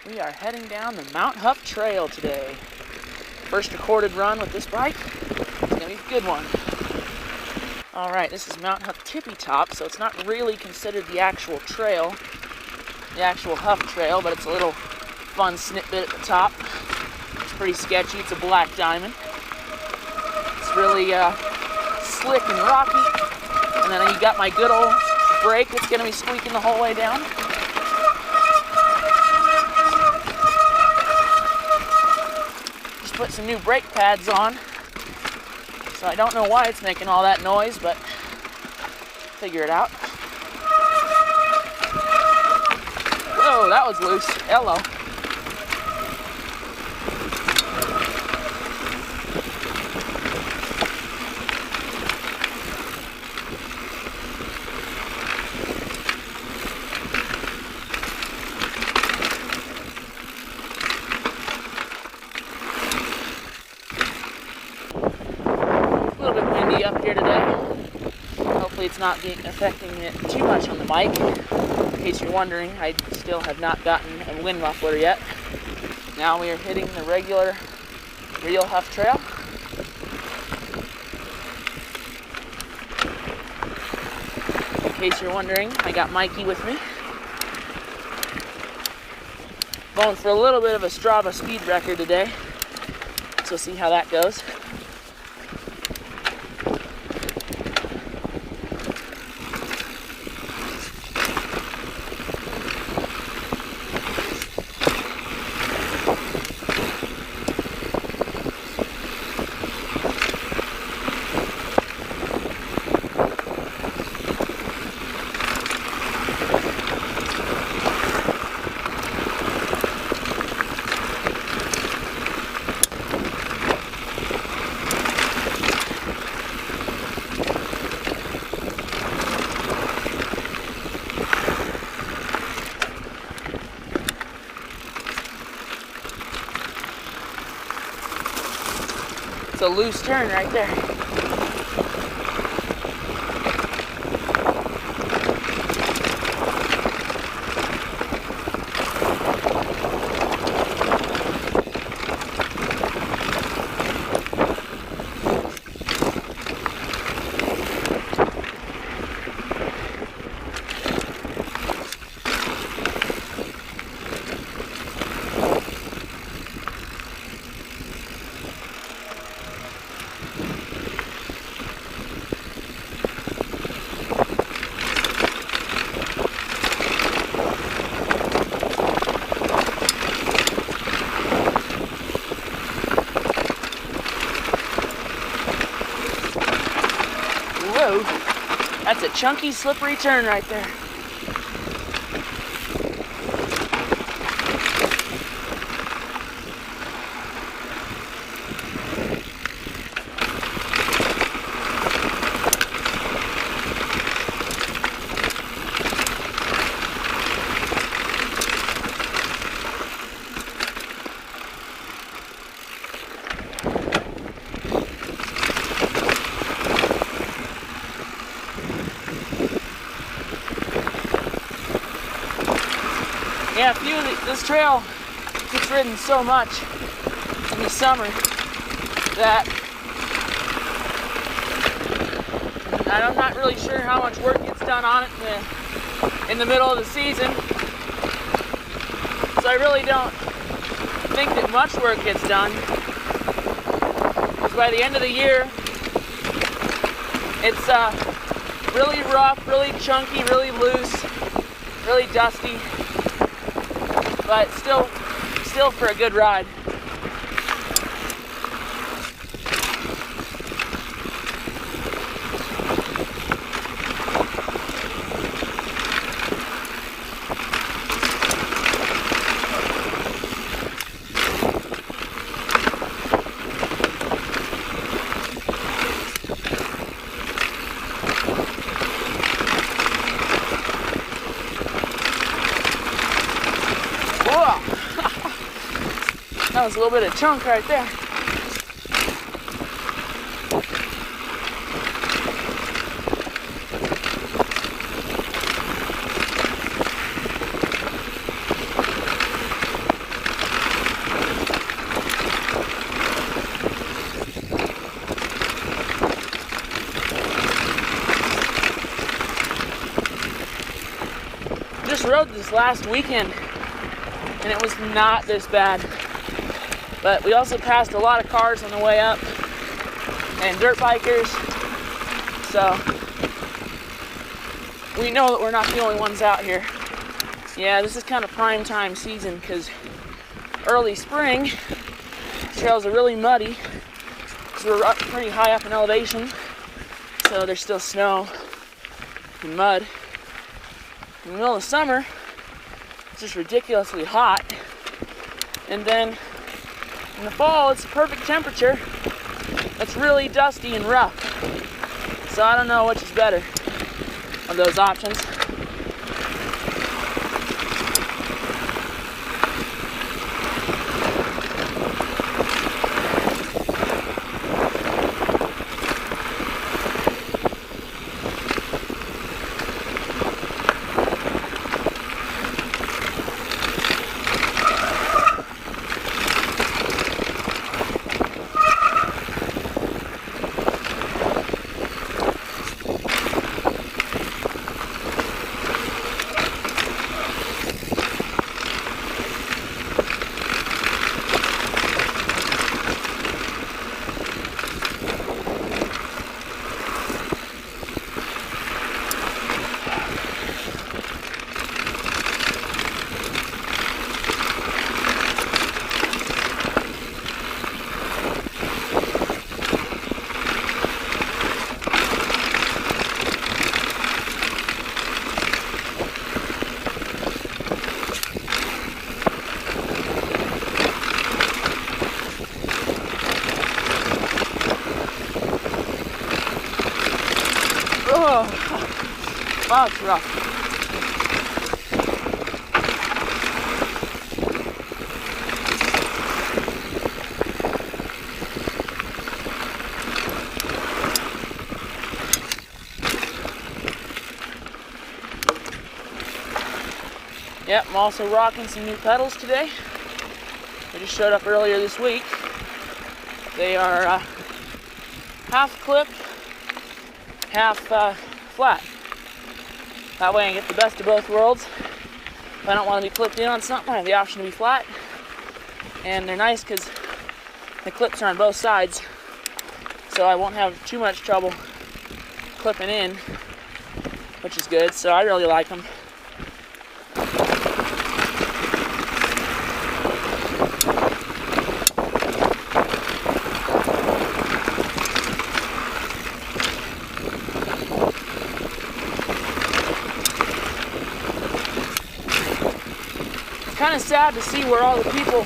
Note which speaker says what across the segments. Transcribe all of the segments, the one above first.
Speaker 1: We are heading down the Mount Hough Trail today. First recorded run with this bike. It's gonna be a good one. Alright, this is Mount Hough Tippy Top, so it's not really considered the actual trail, the actual Hough Trail, but it's a little fun snippet at the top. It's pretty sketchy. It's a black diamond. It's really slick and rocky. And then you got my good old brake that's gonna be squeaking the whole way down. Put some new brake pads on, so I don't know why it's making all that noise, but figure it out. Whoa, that was loose. Hello. Up here today. Hopefully it's not affecting it too much on the mic. In case you're wondering, I still have not gotten a wind muffler yet. Now we are hitting the real Hough Trail. In case you're wondering, I got Mikey with me. Going for a little bit of a Strava speed record today. So we'll see how that goes. It's a loose turn right there. Whoa, that's a chunky, slippery turn right there. Yeah, this trail gets ridden so much in the summer that I'm not really sure how much work gets done on it in the middle of the season. So I really don't think that much work gets done. Because by the end of the year, it's really rough, really chunky, really loose, really dusty. But still for a good ride. That was a little bit of chunk right there. just rode this last weekend, and it was not this bad. But we also passed a lot of cars on the way up, and dirt bikers, so we know that we're not the only ones out here. Yeah, this is kind of prime time season, because early spring, trails are really muddy, because we're up pretty high up in elevation, so there's still snow and mud. In the middle of summer, it's just ridiculously hot, and then in the fall, it's the perfect temperature. It's really dusty and rough, so I don't know which is better of those options. Oh, wow, it's rough. Yep, I'm also rocking some new pedals today. They just showed up earlier this week. They are half clip, half flat. That way I get the best of both worlds. If I don't want to be clipped in on something, I have the option to be flat. And they're nice because the clips are on both sides, so I won't have too much trouble clipping in, which is good, so I really like them. Kind of sad to see where all the people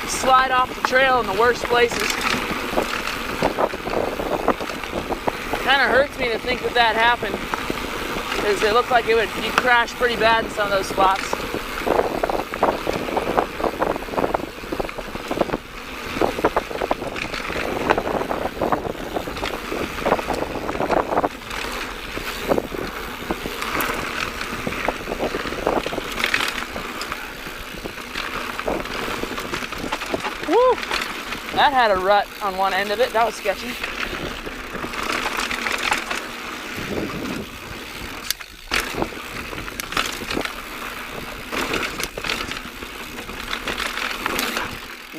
Speaker 1: slide off the trail in the worst places. Kind of hurts me to think that that happened, because it looked like you'd crash pretty bad in some of those spots. Woo! That had a rut on one end of it. That was sketchy.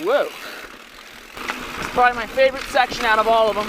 Speaker 1: Whoa. It's probably my favorite section out of all of them.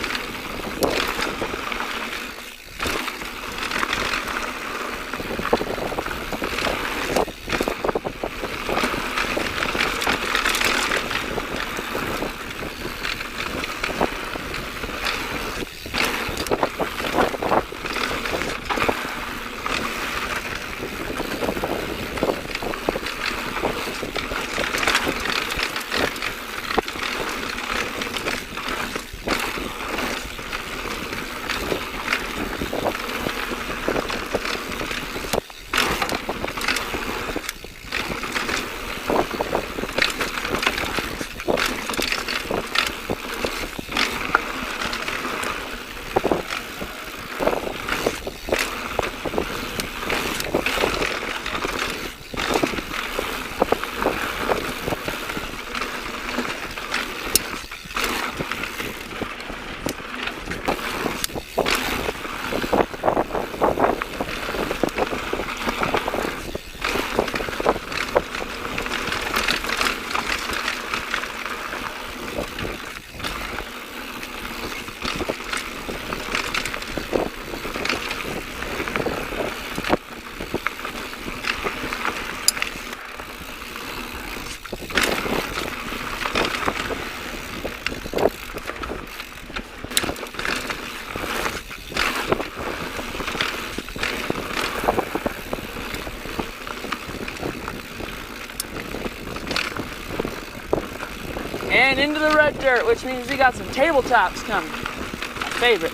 Speaker 1: And into the red dirt, which means we got some tabletops coming. My favorite.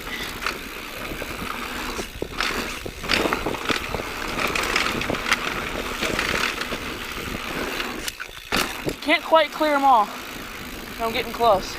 Speaker 1: Can't quite clear them all. I'm getting close.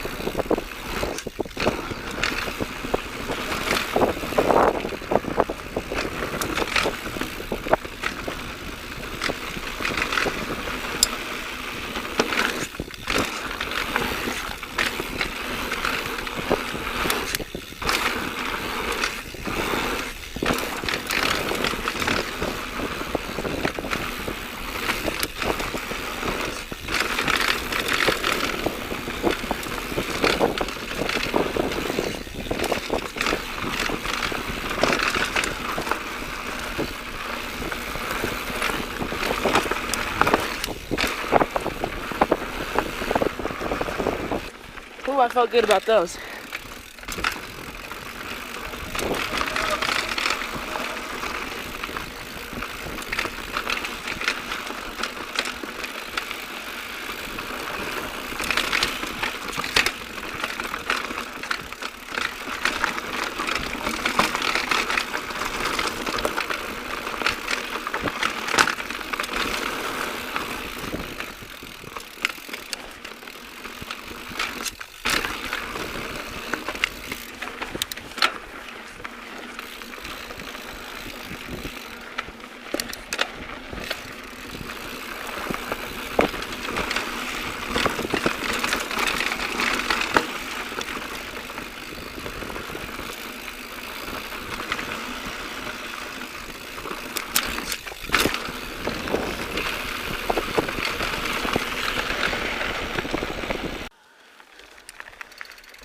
Speaker 1: Ooh, I felt good about those.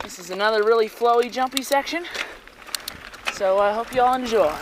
Speaker 1: This is another really flowy, jumpy section, so I hope you all enjoy.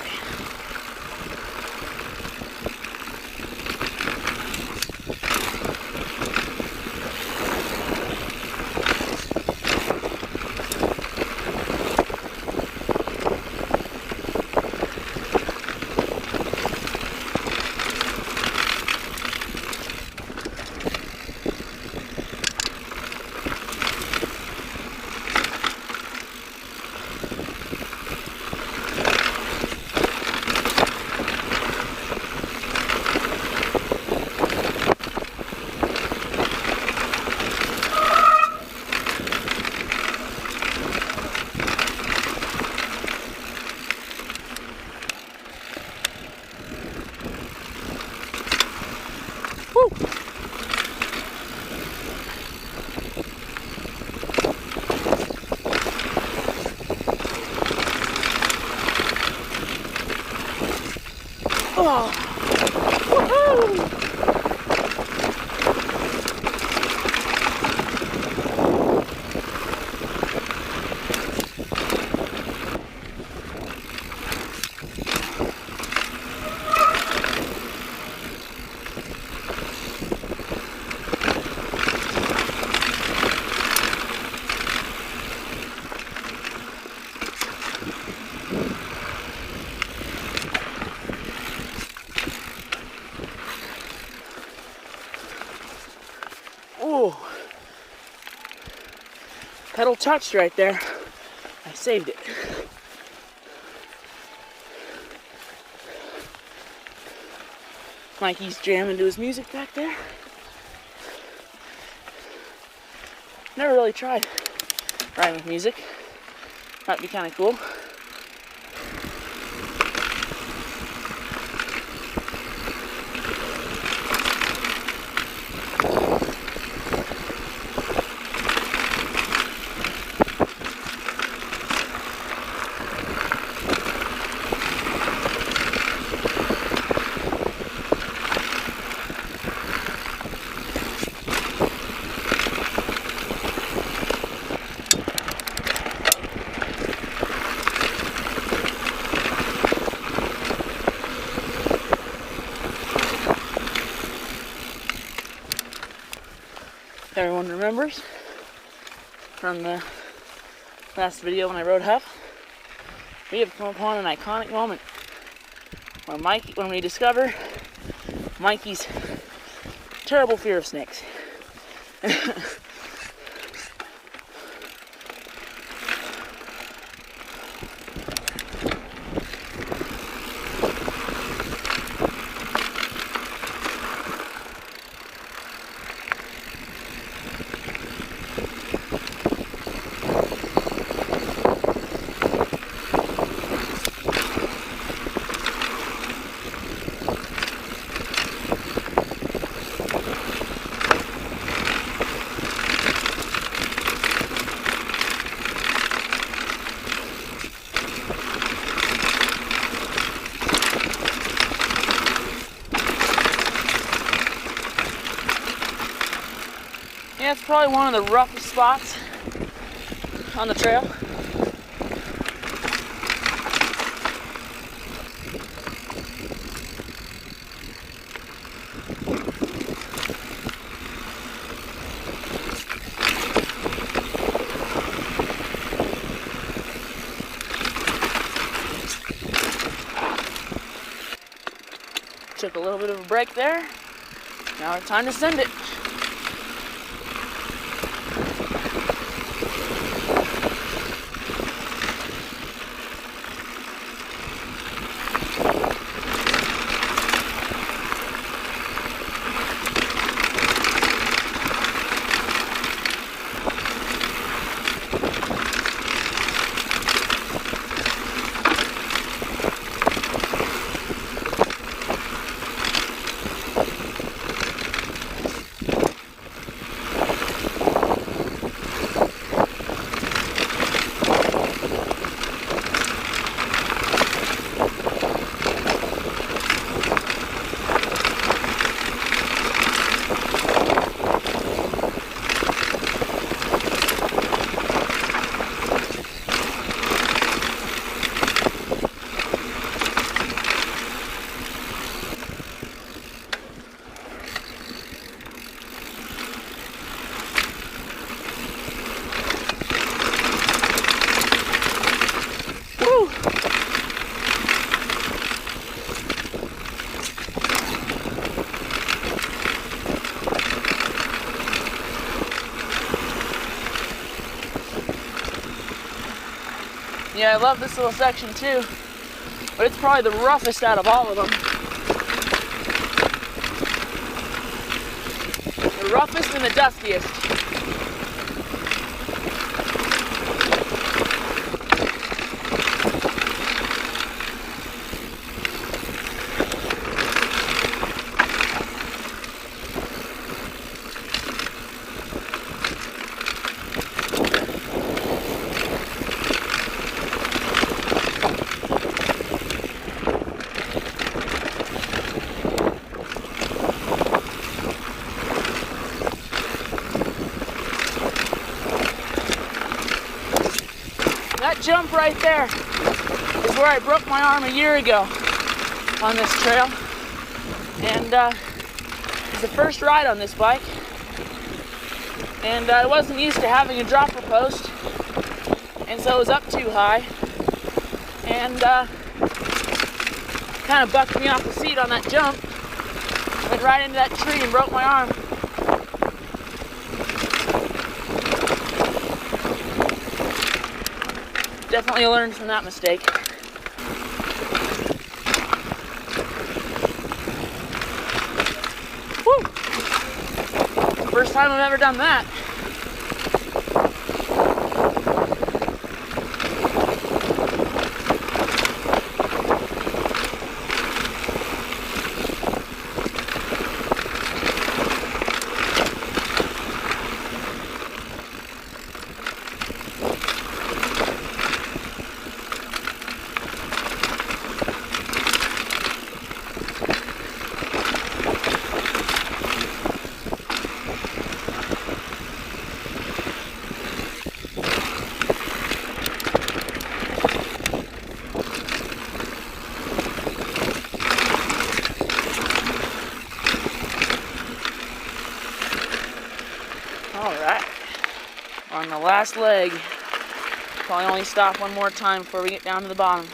Speaker 1: Oh. Woohoo! Ooh. Pedal touched right there. I saved it. Mikey's jamming to his music back there. Never really tried riding with music. Might be kind of cool. Everyone remembers from the last video when I rode Hough, we have come upon an iconic moment when we discover Mikey's terrible fear of snakes. Yeah, it's probably one of the roughest spots on the trail. Took a little bit of a break there. Now it's time to send it. Yeah, I love this little section too, but it's probably the roughest out of all of them. The roughest and the dustiest. That jump right there is where I broke my arm a year ago on this trail. And it's the first ride on this bike. And I wasn't used to having a dropper post, and so it was up too high. And kind of bucked me off the seat on that jump. Went right into that tree and broke my arm. Definitely learned from that mistake. Woo! First time I've ever done that. Alright, on the last leg. Probably only stop one more time before we get down to the bottom.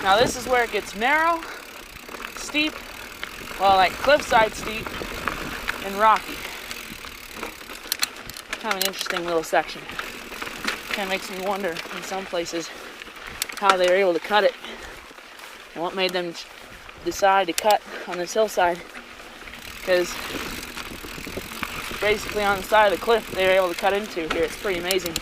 Speaker 1: Now this is where it gets narrow, steep, well, like cliffside steep, and rocky. Kind of an interesting little section. Kind of makes me wonder in some places how they were able to cut it and what made them decide to cut on this hillside, because basically on the side of the cliff they were able to cut into here. It's pretty amazing.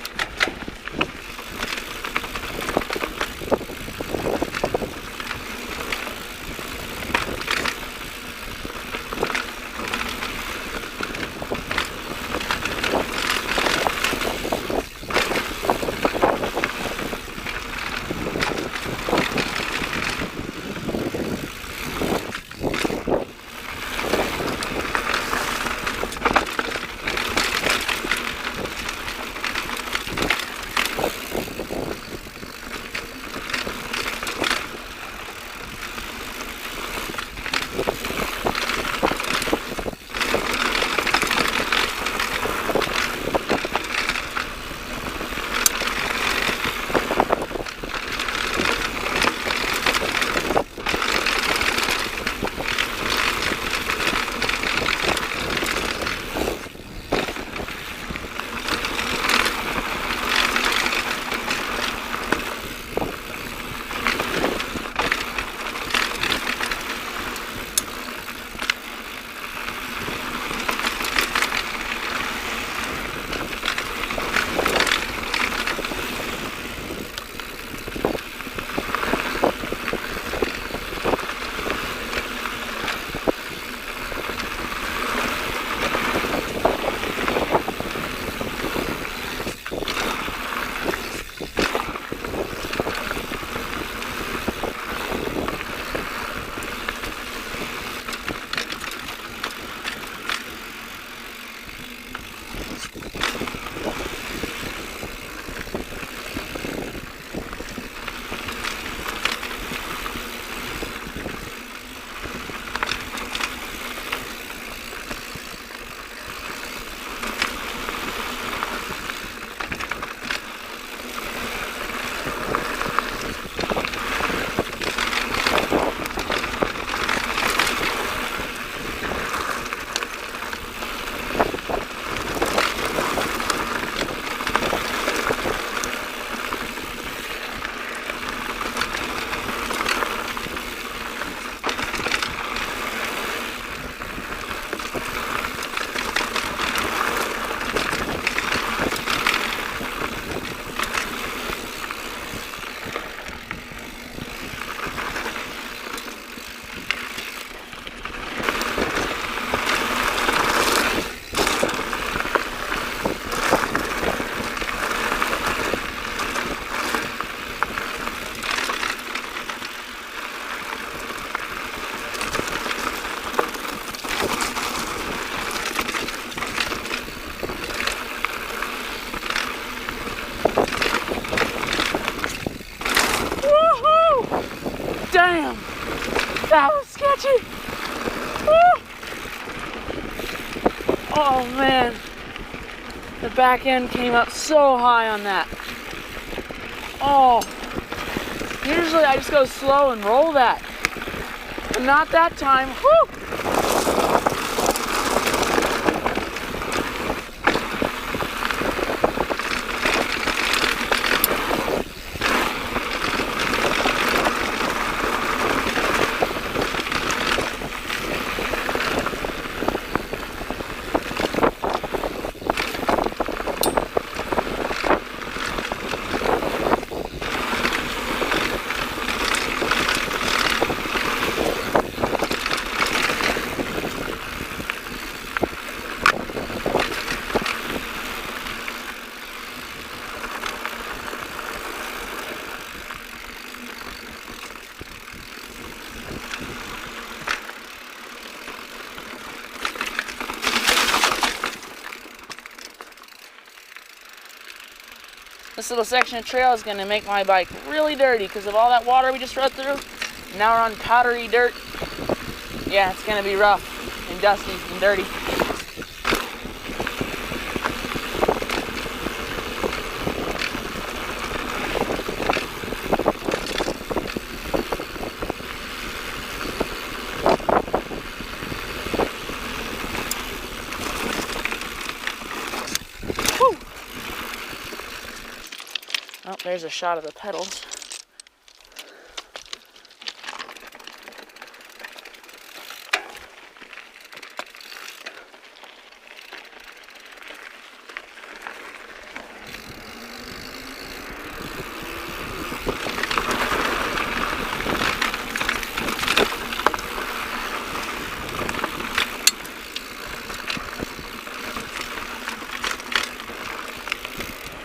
Speaker 1: Damn! That was sketchy! Woo! Oh man! The back end came up so high on that. Oh! Usually I just go slow and roll that. But not that time. Woo! This little section of trail is going to make my bike really dirty because of all that water we just rode through. Now we're on powdery dirt. Yeah, it's going to be rough and dusty and dirty. there's a shot of the pedals.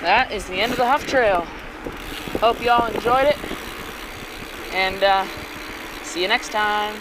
Speaker 1: That is the end of the Hough Trail. Hope you all enjoyed it, and see you next time.